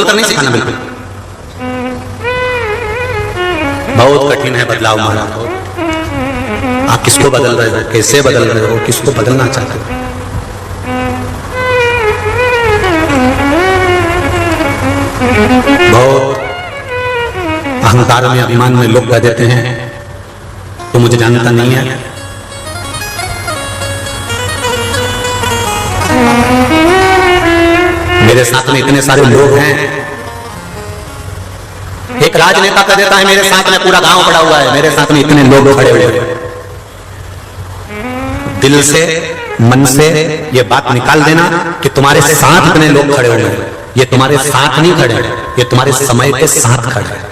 बोलकर नहीं सिखाना बिल्कुल। बहुत कठिन है बदलाव महाराज। आप किसको बदल रहे हो, कैसे बदल रहे हो, किसको बदलना चाहते हो? बहुत अहंकार में, अभिमान में लोग कह देते हैं तो मुझे जानता नहीं है। मेरे साथ में इतने सारे लोग हैं। एक राजनेता कह देता है मेरे साथ में पूरा गांव पड़ा हुआ है, मेरे साथ में इतने लोग खड़े हुए हैं। दिल से, मन से ये बात निकाल देना कि तुम्हारे साथ इतने लोग खड़े हुए हैं, ये तुम्हारे साथ नहीं खड़े, ये तुम्हारे समय के साथ खड़े हैं।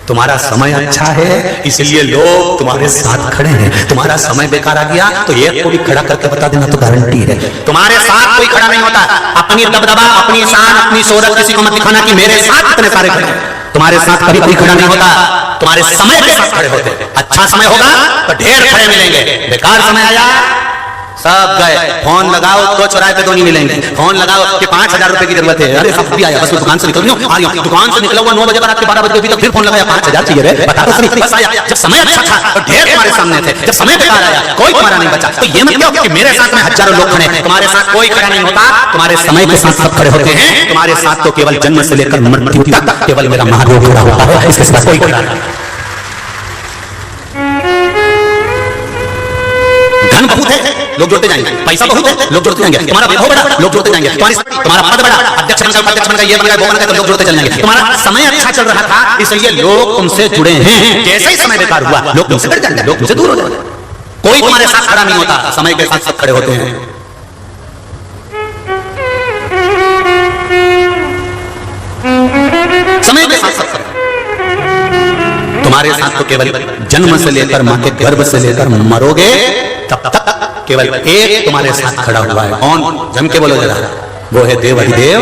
तुम्हारा समय अच्छा है इसलिए लोग तुम्हारे साथ खड़े हैं। तुम्हारा समय बेकार आ गया तो एक को भी खड़ा करके बता देना तो गारंटी है तुम्हारे साथ कोई खड़ा नहीं होता। अपनी दबदबा, अपनी शान, अपनी शोहरत किसी को मत दिखाना कि मेरे साथ इतने सारे खड़े हैं। तुम्हारे साथ कभी कोई खड़ा नहीं होता, तुम्हारे समय के साथ खड़े होते। अच्छा समय होगा तो ढेर खड़े मिलेंगे, बेकार समय आया सब गए। फोन लगाओ तो चौराहे पे तो नहीं मिलेंगे। फोन लगाओ कि 5000 रुपए की जरूरत है, अरे सब भी आया, बस दुकान से निकल रही हूं, आ रही हूं। दुकान से निकला हुआ 9 बजे रात के 12 बजे, अभी तक फिर फोन लगाया 5000 चाहिए रे, बता तो सही। बस आया जब समय अच्छा था तो ढेर तुम्हारे सामने थे, जब समय बेकार आया कोई तुम्हारा नहीं बचा। तो ये मत कहो कि मेरे साथ में हजारों लोग खड़े हैं, तुम्हारे साथ कोई खड़ा नहीं होता। तुम्हारे समय के साथ सब खड़े होते हैं। तुम्हारे साथ तो केवल जन्म से लेकर मृत्यु तक केवल मेरा महादेव खड़ा होता है, इसके साथ कोई खड़ा नहीं। धन बहुत है लोग जोड़ते जाएंगे, पैसा बहुत है लोग जोड़ते जाएंगे, तुम्हारा वैभव बड़ा लोग जोड़ते जाएंगे, तुम्हारा पद बड़ा, अध्यक्ष बन गया, ये बन गया, वो बन गया तो लोग जोड़ते चल जाएंगे। तुम्हारा समय अच्छा चल रहा था इसलिए लोग तुमसे जुड़े हैं। जैसे ही समय बेकार हुआ लोग तुमसे कट जाएंगे, लोग तुमसे दूर हो जाएंगे। कोई तुम्हारे साथ खड़ा नहीं होता, समय के साथ सब खड़े होते हैं। समय के साथ सब तुम्हारे साथ तो केवल जन्म से लेकर मां के गर्भ से लेकर मरोगे तब तक केवल एक तुम्हारे साथ खड़ा हुआ है। कौन? जम के बोलो जरा। वो है देव अधिदेव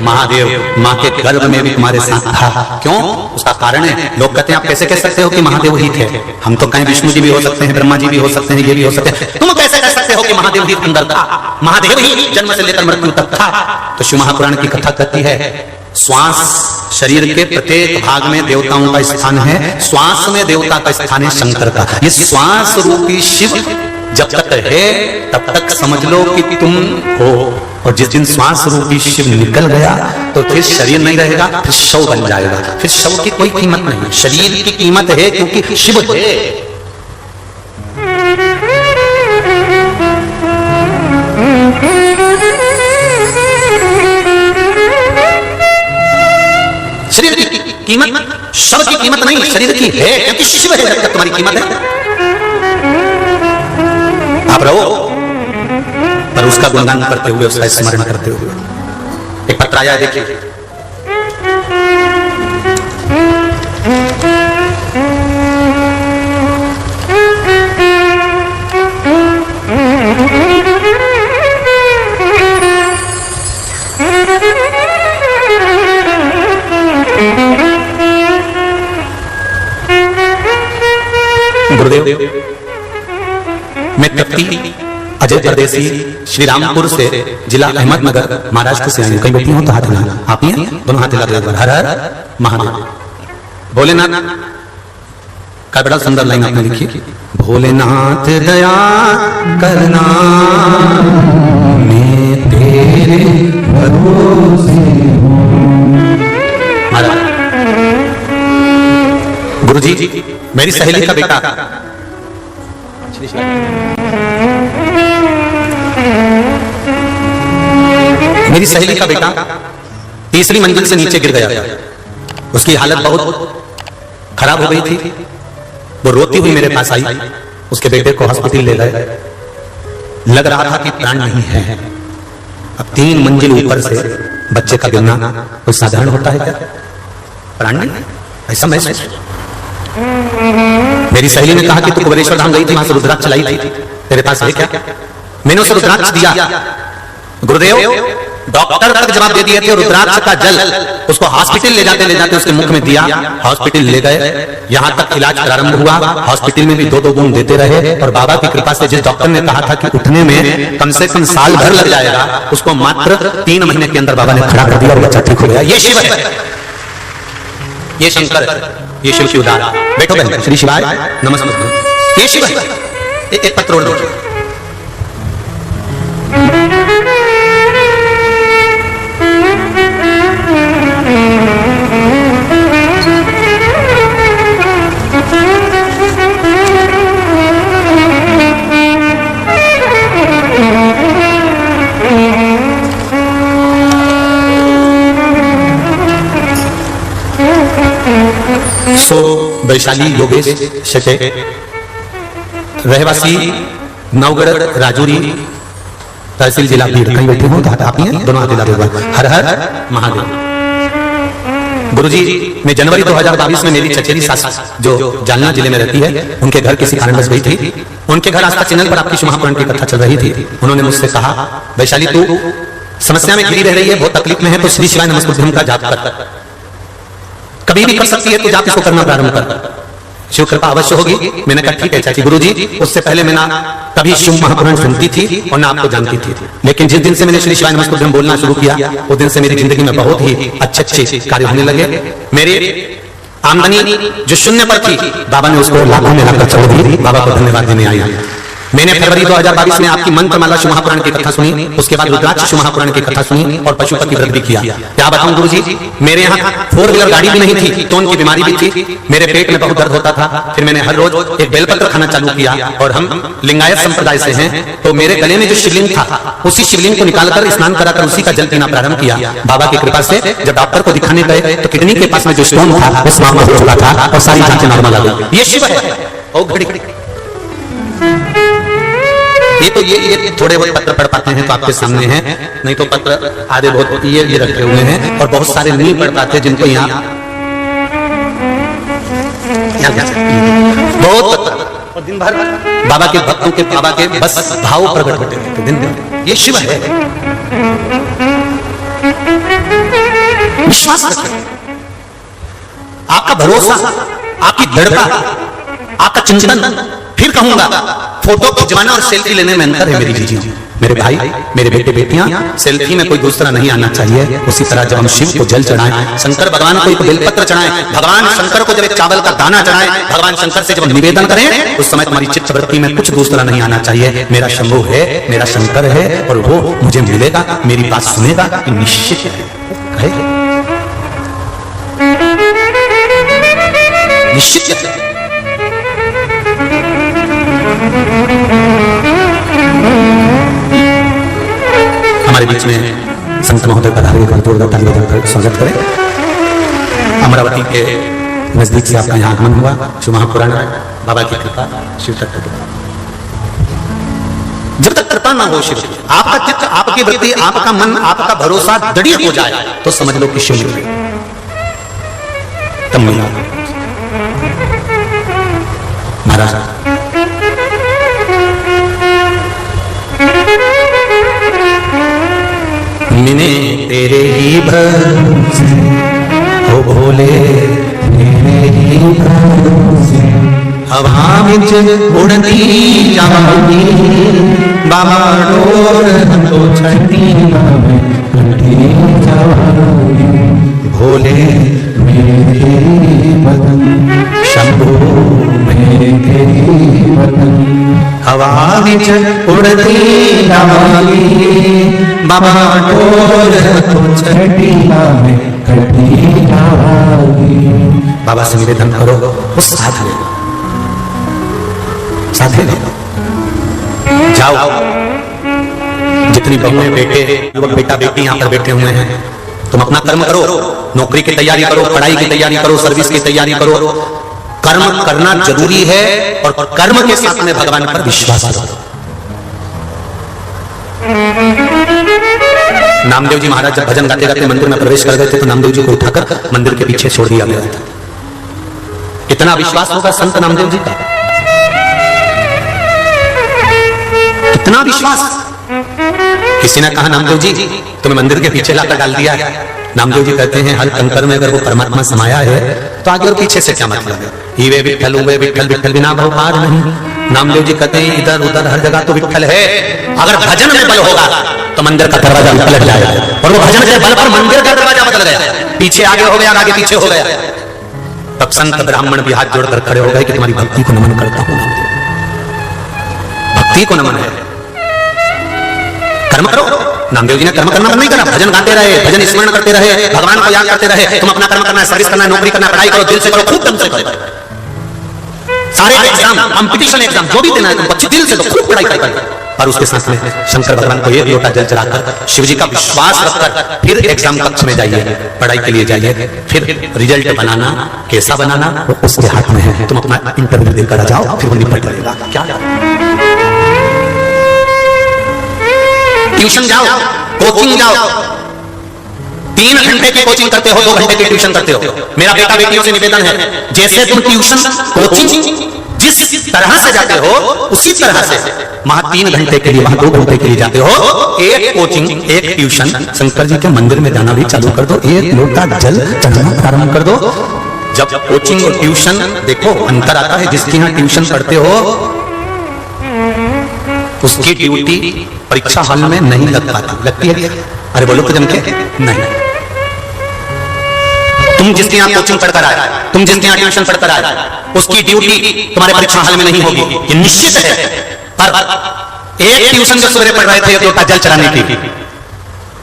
महादेव। मां के गर्भ में भी तुम्हारे साथ था। क्यों? उसका कारण है। लोग कहते हैं आप कैसे कह सकते हो कि महादेव ही थे? हम तो कहें विष्णु जी भी हो सकते हैं, ब्रह्मा जी भी हो सकते हैं, ये भी हो सकते हैं। तुम कैसे कह सकते हो कि महादेव ही अंदर था? महादेव ही जन्म से लेकर मृत्यु तक था। तो शिव महापुराण की कथा कहती है श्वास, शरीर के प्रत्येक भाग में देवताओं का स्थान है। श्वास में देवता का स्थान है शंकर का। ये श्वास रूपी शिव जब तक है तब तक समझ लो कि तुम हो, और जिस दिन श्वास रूपी शिव निकल गया तो फिर शरीर नहीं रहेगा, फिर शव बन जाएगा। फिर शव की कोई कीमत नहीं, शरीर की कीमत है क्योंकि शिव है। शरीर की कीमत शव की कीमत नहीं, शरीर की है क्योंकि शिव है। जब तक तुम्हारी कीमत है आप रहो, पर उसका गुणगान करते हुए, उसका स्मरण करते हुए। एक पत्र आया देखिए, गुरुदेव मैं तख्ती अजय परदेसी श्री रामपुर से जिला अहमदनगर महाराष्ट्र से आई। कहीं बैठी हो तो हाथ हिलाना। आप ही दोनों हाथ हिला दो। हर हर महादेव। भोलेनाथ का बड़ा सुंदर लाइन आपने लिखी, भोलेनाथ दया करना मैं तेरे भरोसे हूं। गुरुजी मेरी सहेली का बेटा मेरी सहेली का बेटा तीसरी मंजिल से नीचे गिर गया। उसकी हालत बहुत खराब हो गई थी। वो रोती हुई मेरे पास आई। उसके बेटे को हॉस्पिटल ले गए। लग रहा था कि प्राण नहीं है। अब 3 मंजिल ऊपर से बच्चे का गिरना कोई साधारण होता है क्या? प्राण नहीं, ऐसा महसूस। मेरी सहेली ने कहा कि तू कुबेरेश्वर धाम गई थी, वहां से रुद्राक्ष लाई थी, तेरे पास है क्या? मैंने उसे रुद्राक्ष दिया। गुरुदेव डॉक्टर तक जवाब दे दिए थे। रुद्राक्ष का जल उसको हॉस्पिटल ले जाते उसके मुख में दिया, हॉस्पिटल ले गए, यहां तक इलाज प्रारंभ हुआ। हॉस्पिटल में भी 2-2 बूंद देते रहे और बाबा की कृपा से जिस डॉक्टर ने कहा था कि उठने में कम से कम साल भर लग जाएगा, उसको मात्र 3 महीने के अंदर बाबा ने खड़ा कर दिया और बच्चा ठीक हो गया। ये शिव है, ये शंकर है, ये शिव की उदाहरण। बैठो बहन, श्री शिवाय नमस्ते। ये शिव है। एक पत्र और लीजिए। सो वैशाली योगेश शेटे, रहवासी नवगढ़ राजूरी, तहसील जिला बीड़। कहीं बैठे हो आप ही हैं, दोनों हाथ हिला दो। हर हर महादेव। गुरुजी, मैं जनवरी 2022 में मेरी चचेरी सास जो जालना जिले में रहती है, उनके घर किसी कारणवश गई थी। उनके घर आस्था चैनल पर आपकी महापुराण की कथा चल रही थी। उन्होंने मुझसे कहा, वैशाली तू समस्या में घिरी रह रही है, बहुत तकलीफ में है, तो श्री शिवाय नमस्तुभ्यं का जाप कर, कभी भी कर सकती है, तो जाप इसको करना प्रारंभ कर, शिव कृपा अवश्य होगी। मैंने कहा ठीक है चाची। गुरुजी, उससे पहले मैं ना कभी शिव महापुराण सुनती थी और ना आपको जानती थी, लेकिन जिस दिन से मैंने श्री शिवाय नमस्तुभ्यं बोलना शुरू किया, उस दिन से मेरी जिंदगी में बहुत ही अच्छे कार्य होने लगे। मेरे आमदनी जो शून्य पर थी, बाबा ने उसको लाखों में लाकर चढ़ दी। बाबा को धन्यवाद देने आई। मैंने फरवरी 2022 में आपकी मंत्रमाला शिव महापुराण की कथा सुनी, उसके बाद रुद्राक्ष शिव महापुराण की कथा सुनी और पशुपति व्रत भी किया। क्या बताऊं गुरुजी, मेरे यहाँ 4 व्हीलर गाड़ी भी नहीं थी, तो उनकी बीमारी भी थी, मेरे पेट में बहुत दर्द होता था। फिर मैंने हर रोज एक बेलपत्र खाना चालू किया, और हम लिंगायत संप्रदाय से हैं, तो मेरे गले में जो शिवलिंग था, उसी शिवलिंग को निकालकर स्नान कराकर उसी का जल पीना प्रारंभ किया। बाबा की कृपा से जब डॉक्टर को दिखाने गए, तो किडनी के पास में जो स्टोन था वो नॉर्मल हो चुका था और सारी जांचें नॉर्मल आ गई। ये शिव है। ओ घड़ी ये थोड़े बहुत पत्र पढ़ पाते हैं तो आपके सामने हैं, नहीं तो पत्र आधे बहुत ये रखे हुए हैं, और बहुत सारे नहीं पढ़ पाते जिनको यहाँ बहुत पत्र, और दिन भर बाबा के भक्तों के, बाबा के बस भाव प्रकट होते रहते दिन भर। ये शिव है। विश्वास रखें, आपका भरोसा, आपकी दृढ़ता, आपका चिंतन। फिर कहूंगा, फोटो खिंचवाना और सेल्फी लेने में अंतर है मेरी जी। मेरे भाई, मेरे बेटे बेटियां, सेल्फी में कोई दूसरा नहीं आना चाहिए। उसी तरह जब हम शिव को जल चढ़ाएं, शंकर भगवान को एक बेलपत्र चढ़ाएं, भगवान शंकर को जब एक चावल का दाना चढ़ाएं, भगवान शंकर से जब निवेदन करें, उस समय तुम्हारी चित्तवृत्ति में कुछ दूसरा नहीं आना चाहिए। मेरा शंभु है, मेरा शंकर है, और वो मुझे मिलेगा, मेरी बात सुनेगा, निश्चित है, निश्चित है। हमारे बीच में संत महोदय पधारे, जोरदार ताली बजाकर स्वागत करें। अमरावती के नजदीक से आपका यहाँ आगमन हुआ। शिव महापुराण, बाबा की कृपा, शिव तक जब तक कृपा ना हो शिव, आपका चित्त, आपकी वृत्ति, आपका मन, आपका भरोसा दृढ़ हो जाए, तो समझ लो कि शिव तब मिला। महाराज मैंने तेरे ही भरोसे, ओ भोले तेरे ही भरोसे, हवा विच उड़ती जाऊंगी, बाबा डोर तो छठी जाऊंगी, भोले मेरे बदन, शंभो मेरे बदन, हवा विच उड़ती जाऊंगी, बाबा डोर तो छठी बाबा से निवेदन करो, उस साथ ले जाओ। जितनी बहुएं, बेटे, युवक, बेटा बेटी यहाँ पर बैठे हुए हैं, तुम अपना कर्म करो, नौकरी की तैयारी करो, पढ़ाई की तैयारी करो, सर्विस की तैयारी करो। कर्म करना जरूरी है, और कर्म के साथ में भगवान पर विश्वास करो। नामदेव जी महाराज जब भजन गाते गाते मंदिर में प्रवेश कर गए थे, तो नामदेव जी को उठाकर मंदिर के पीछे छोड़ दिया गया था। कितना विश्वास होगा संत नामदेव जी का, कितना विश्वास किसी ने कहा नामदेव जी तुम्हें मंदिर के पीछे लाकर डाल दिया है। नामदेव जी कहते हैं हर कंकर में अगर वो परमात्मा समाया है तो आगे और पीछे से क्या मतलब है। ईवे विठल उवे विठल विठल बिना भव पार नहीं। नामदेव जी कहते हैं इधर उधर हर जगह तो विठल है। अगर भजन में बल होगा तो मंदिर का दरवाजा पलट जाएगा और वो भजन के बल पर मंदिर का दरवाजा बदल गया, पीछे आगे हो गया, आगे पीछे हो गया। तब संत ब्राह्मण भी हाथ जोड़कर खड़े हो गए कि तुम्हारी भक्ति को नमन करता हूं। भक्ति को नमन है। कर्म करो। नामदेव जी ने कर्म करना नहीं करा, भजन गाते रहे, भजन स्मरण करते रहे, भगवान को याद करते रहे। तुम अपना कर्म करना है, सर्विस करना है, नौकरी करना है, पढ़ाई करो, दिल से करो, खूब दम से करो। सारे एग्जाम, कंपटीशन एग्जाम जो भी देना है तुम अच्छी दिल से दो, खूब पढ़ाई करो। और उसके साथ में शंकर भगवान को एक लोटा जल चढ़ाकर शिव जी का विश्वास रखकर फिर एग्जाम कक्ष में जाइए, पढ़ाई के लिए जाइए। फिर रिजल्ट बनाना कैसा बनाना वो उसके हाथ में है। तुम अपना इंटरव्यू देकर आ जाओ, फिर वो निपट जाएगा। क्या ट्यूशन जाओ, कोचिंग जाओ, 3 घंटे की कोचिंग करते हो, 2 घंटे की ट्यूशन करते हो। मेरा बेटा बेटियों से निवेदन है, जैसे तुम ट्यूशन कोचिंग जिस तरह से जाते हो उसी तरह से वहां 3 घंटे के लिए, वहां 2 घंटे के लिए जाते हो। एक कोचिंग एक ट्यूशन, शंकर जी के मंदिर में जाना भी चालू कर दो, एक लोटा जल चढ़ाना प्रारंभ कर दो। जब कोचिंग और ट्यूशन देखो अंतर आता है। जिसके यहाँ ट्यूशन पढ़ते हो उसकी ड्यूटी परीक्षा हॉल में नहीं लग पाती, लगती है? अरे बोलो तो जम के नहीं। तुम जिसके यहाँ कोचिंग पढ़कर आए, तुम जिसके यहाँ ट्यूशन पढ़कर आए, उसकी ड्यूटी तुम्हारे परीक्षा हॉल में नहीं होगी, ये निश्चित है। पर एक ट्यूशन जो सवेरे पढ़ रहे थे एक लोटा जल चढ़ाने की,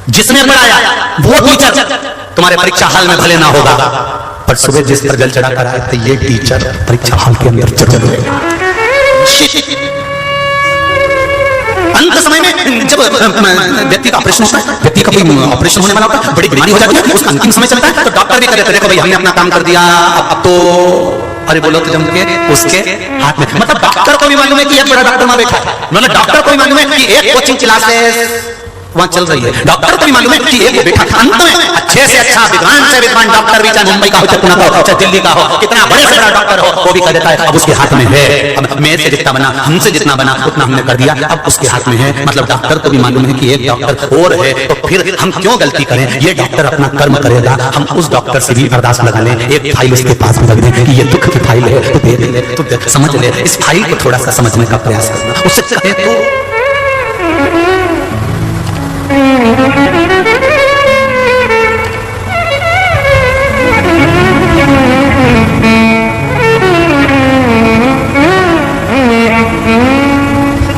जिसने पढ़ाया वो टीचर तुम्हारे परीक्षा हॉल में भले ना होगा, पर सुबह जिस पर जल चढ़ा कर आए थे ये टीचर परीक्षा हॉल के अंदर जरूर होगा। अंत समय में जब व्यक्ति का ऑपरेशन होता है, व्यक्ति का कोई ऑपरेशन होने वाला होता है, बड़ी बीमारी हो जाती है, उसका अंतिम समय चलता है, तो डॉक्टर भी कहते देखो भाई हमने अपना काम कर दिया, अब तो अरे बोलो तो जम के उसके हाथ में। मतलब डॉक्टर को भी मालूम है कि एक बड़ा डॉक्टर वहां बैठा है, मतलब डॉक्टर को भी मालूम है कि एक कोचिंग क्लासेस वहां चल रही है, डॉक्टर को भी मालूम है कि एक बैठा था। अंत में अच्छे से अच्छा विद्वान से विद्वान डॉक्टर भी, चाहे मुंबई का हो, चाहे पुणे का हो, चाहे दिल्ली का हो, कितना बड़े से बड़ा डॉक्टर हो, वो भी कह देता है अब उसके हाथ में है। अब मेरे से जितना बना, हमसे जितना बना उतना हमने कर दिया, अब उसके हाथ में है। मतलब डॉक्टर को भी मालूम है कि एक डॉक्टर और है, तो फिर हम क्यों गलती करें? ये डॉक्टर अपना कर्म करेगा, हम उस डॉक्टर से भी अरदास लगा लें, एक फाइल उसके पास में रख दें कि ये दुख की फाइल है, तो देख ले, तो समझ ले, इस फाइल को थोड़ा सा समझने का प्रयास करना। उससे कहे तो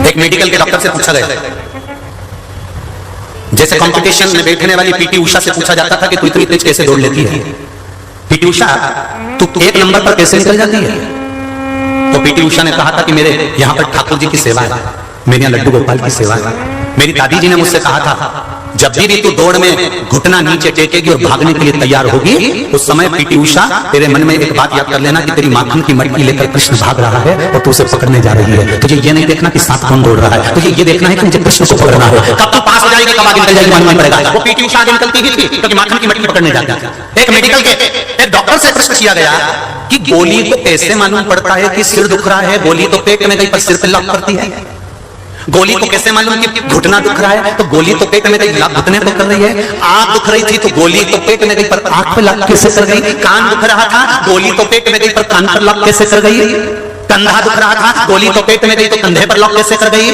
एक मेडिकल के डॉक्टर से पूछा गया, जैसे कंपटीशन में बैठने वाली पीटी उषा से पूछा जाता था कि तू इतनी तेज कैसे दौड़ लेती है? पीटी उषा तू 1 नंबर पर कैसे निकल जाती है? तो पीटी उषा ने कहा था कि मेरे यहाँ पर ठाकुर जी की सेवा है, मेरे यहाँ लड्डू गोपाल की सेवा है। मेरी दादी जी ने मुझसे कहा था जब भी तू दौड़ में घुटना नीचे टेकेगी और भागने के लिए तैयार होगी, उस समय पीटी उषा तेरे मन में एक बात याद कर लेना कि तेरी माखन की मटकी लेकर कृष्ण भाग रहा है और तू उसे पकड़ने जा रही है। तुझे ये नहीं देखना कि साथ कौन दौड़ रहा है, तुझे ये देखना है कि मुझे कृष्ण को पकड़ना है। कब तू पास हो जाएगी, कब आगे निकल जाएगी मालूम नहीं पड़ेगा। वो पीटी उषा आगे निकलती ही थी क्योंकि माखन की मटकी पकड़ने जाती थी। एक मेडिकल के एक डॉक्टर से प्रश्न किया गया कि गोली को कैसे मालूम पड़ता है कि सिर दुख रहा है? गोली तो पेट में गई पर सिर पे लॉक करती है। गोली को कैसे मालूम कि घुटना दुख रहा है? तो गोली तो पेट में गई, घुटने को कर रही है। आंख दुख रही थी तो गोली तो पेट में गई पर आंख पे लॉक कैसे कर गई? कान दुख रहा था, गोली तो पेट में गई पर कान पर लॉक कैसे कर गई? कंधा दुख रहा था, गोली तो पेट में गई तो कंधे पर लॉक कैसे कर गई?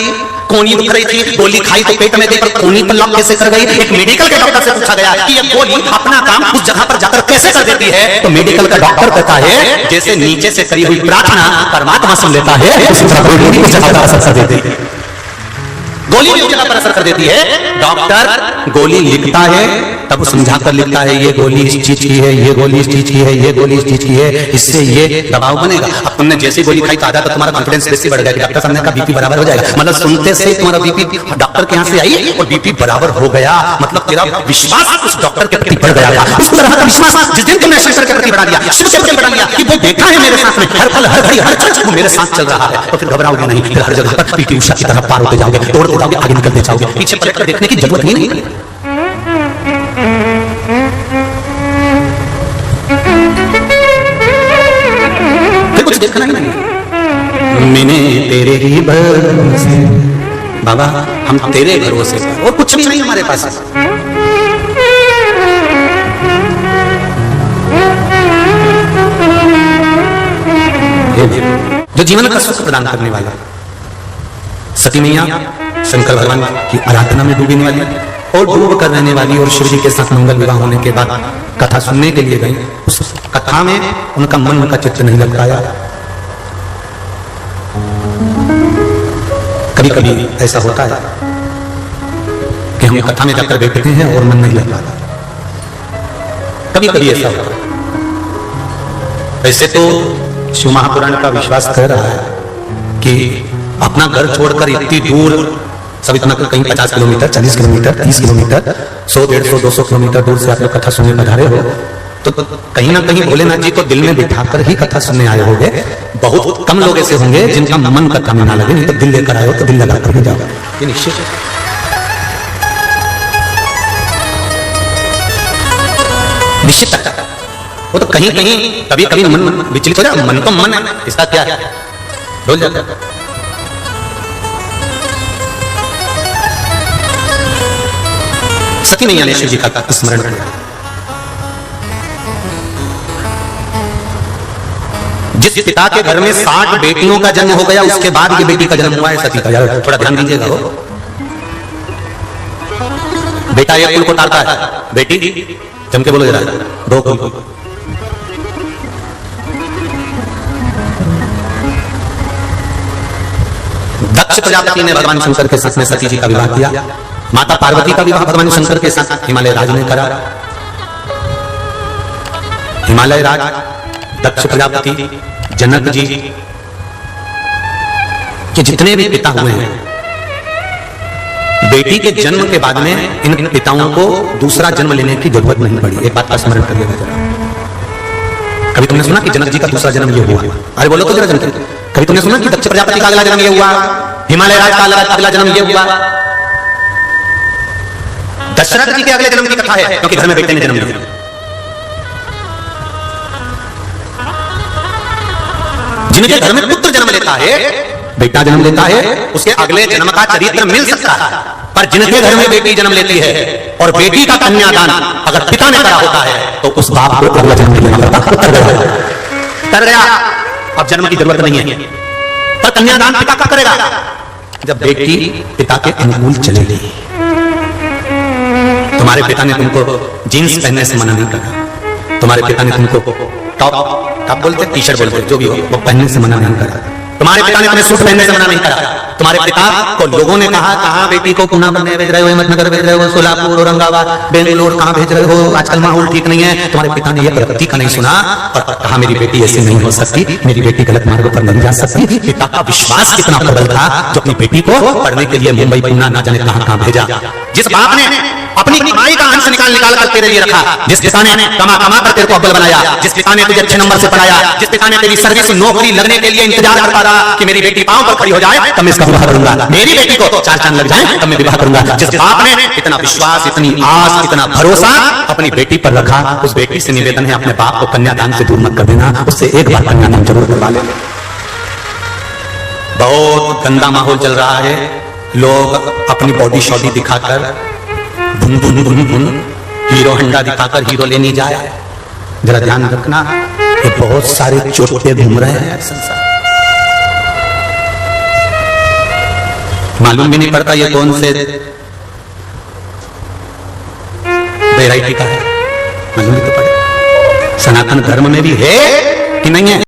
कोनी दुख रही थी, गोली खाई तो पेट में गई पर कोनी पर लॉक कैसे कर गई? एक मेडिकल के डॉक्टर से पूछा गया कि ये गोली अपना काम उस जगह पर जाकर कैसे कर देती है? तो मेडिकल का डॉक्टर कहता है जैसे नीचे से करी हुई प्रार्थना परमात्मा सुन लेता है, उसी तरह गोली उस जगह पर असर कर देती है। गोली भी उस जगह पर असर कर देती है। डॉक्टर गोली लिखता है तब समझा कर लिखता है ये गोली इस चीज की है, ये गोली इस चीज की है, ये गोली इस चीज की है, इससे ये दबाव बनेगा। अब तुमने जैसी गोली खाई तो आधा तो तुम्हारा कॉन्फिडेंस बेसी बढ़ गया कि डॉक्टर साहब ने कहा बीपी बराबर हो जाएगा। मतलब सुनते से तुम्हारा बीपी डॉक्टर के यहाँ से आई और बीपी बराबर हो गया। मतलब तेरा विश्वास उस डॉक्टर के प्रति बढ़ गया। उस तरह का विश्वास जिस दिन तुमने शंकर के प्रति बढ़ा दिया, शिव के प्रति बढ़ा दिया कि वो देखा है मेरे साथ में, हर पल हर घड़ी हर क्षण वो मेरे साथ चल रहा है, तो फिर घबराओगे नहीं, फिर हर जगह पर पीटी उषा की तरह पार होते जाओगे, दौड़ते जाओगे, आगे निकलते जाओगे, पीछे पलट कर देखने की जरूरत ही नहीं। फिर कुछ देखना ही नहीं। मैंने तेरे ही भरोसे बाबा हम तेरे भरोसे पर, और कुछ भी नहीं हमारे पास। जो जीवन का सुख प्रदान करने वाला सती मैया शंकर भगवान की आराधना में डूबने वाली और डूब कर रहने वाली, और शिव जी के साथ मंगल विवाह होने के बाद कथा सुनने के लिए गई। उस कथा में उनका मन, उनका चित्त नहीं लग पाया। कभी कभी ऐसा होता है कि हम कथा में जाकर बैठते हैं और मन नहीं लग पाता। कभी कभी ऐसा होता है। वैसे तो शिव महापुराण का विश्वास कर रहा है कि अपना घर छोड़कर इतनी दूर, सब इतना कहीं 50 किलोमीटर, 40 किलोमीटर, 30 किलोमीटर, 100, 150, 200 किलोमीटर दूर से आप लोग कथा सुनने पधारे हो, तो कहीं ना कहीं भोलेनाथ जी को दिल में बिठाकर ही कथा सुनने आए होंगे। बहुत कम लोग ऐसे होंगे जिनका मन कथा में ना लगे, नहीं तो दिल लेकर आए हो तो दिल लगा कर ही जाओ, ये निश्चित है। निश्चित है वो तो कहीं कहीं कभी कभी मन विचलित हो जाए। मन तो मन है, इसका क्या है, डोल जाता है। सती मैया ने शिव जी का स्मरण किया। जिस पिता के घर में 60 बेटियों का जन्म हो गया, उसके बाद ये बेटी का जन्म हुआ है सती का। थोड़ा ध्यान दीजिएगा। हो बेटा एक कुल को तारता है, बेटी जम के बोलो जरा, 2 कुल को। दक्ष प्रजापति ने भगवान शंकर के साथ में सती जी का विवाह किया। माता पार्वती का विवाह भगवान शंकर के साथ हिमालय राज ने करा। हिमालय राज, दक्ष प्रजापति, जनक जी के जितने भी पिता हुए हैं, बेटी के जन्म के बाद में इन पिताओं को दूसरा जन्म लेने की जरूरत नहीं पड़ी। एक बात का स्मरण करिएगा जरा। कभी तुमने सुना कि जनक जी का दूसरा जन्म ये हुआ? अरे बोलो तो जरा जनक। कभी तुमने सुना कि दक्ष प्रजापति का अगला जन्म ये हुआ, हिमालय राज का अगला जन्म ये हुआ? दशरथ जी के अगले जन्म की कथा है, क्योंकि घर में बेटे ने जन्म लिया। जिनके घर में पुत्र जन्म लेता है, बेटा जन्म लेता है, उसके अगले जन्म का चरित्र मिल सकता है। पर जिनके घर में बेटी जन्म लेती है और बेटी का कन्यादान अगर पिता ने करा होता है, तो उस बाप को अगला जन्म लेना पड़ता, कर गया। अब जन्म की जरूरत नहीं है। पर कन्यादान पिता का करेगा जब बेटी पिता के अनुकूल चलेगी। तुम्हारे पिता ने तुमको जीन्स पहनने से मना नहीं करा, तुम्हारे पिता ने तुमको टॉप बोलते, टी शर्ट बोलते, जो भी हो वो पहनने से मना नहीं करा। तुम्हारे पिता ने तुम्हें सूट पहनने से मना नहीं करा। तुम्हारे पिता को लोगों ने कहा, कहां बेटी को पूना बनने भेज रहे हो, अहमदनगर भेज रहे हो, सोलापुर, औरंगाबाद, बेंगलोर कहां भेज रहे हो, आजकल माहौल ठीक नहीं है। तुम्हारे पिता ने यह प्रगति का नहीं सुना और कहा मेरी बेटी ऐसी नहीं हो सकती, मेरी बेटी गलत मार्ग पर नहीं जा सकती। पिता का विश्वास कितना प्रबल था जो अपनी बेटी को पढ़ने के लिए मुंबई, पूना ना जाने कहां भेजा। जिस बाप ने अपनी कमाई का अंश निकाल कर तेरे लिए रखा, जिस पिता ने कमा कर तेरे को अव्वल बनाया, जिस पिता ने तुझे अच्छे नंबर से पढ़ाया, जिस पिता ने तेरी सर्विस नौकरी लगने के लिए इंतजार करता रहा कि मेरी बेटी पांव पर खड़ी हो जाए तब मैं इसका विवाह करूंगा, मेरी बेटी को 4 चांद लग जाए तब मैं विवाह करूंगा। जिस बाप ने इतना विश्वास, इतनी आस, इतना भरोसा अपनी बेटी पर रखा, उस बेटी से निवेदन है अपने बाप को कन्यादान से दूर मत कर देना, उससे एक बार कन्यादान जरूर करवा लेना। बहुत गंदा माहौल चल रहा है, लोग अपनी बॉडी शॉडी दिखाकर भुन हीरो हंडा दिखाकर हीरो लेने जाए। जरा ध्यान रखना, ये बहुत सारे चोटे घूम रहे हैं संसार, मालूम भी नहीं पड़ता ये कौन से वैरायटी का है, मालूम भी तो पड़े। सनातन धर्म में भी है कि नहीं है?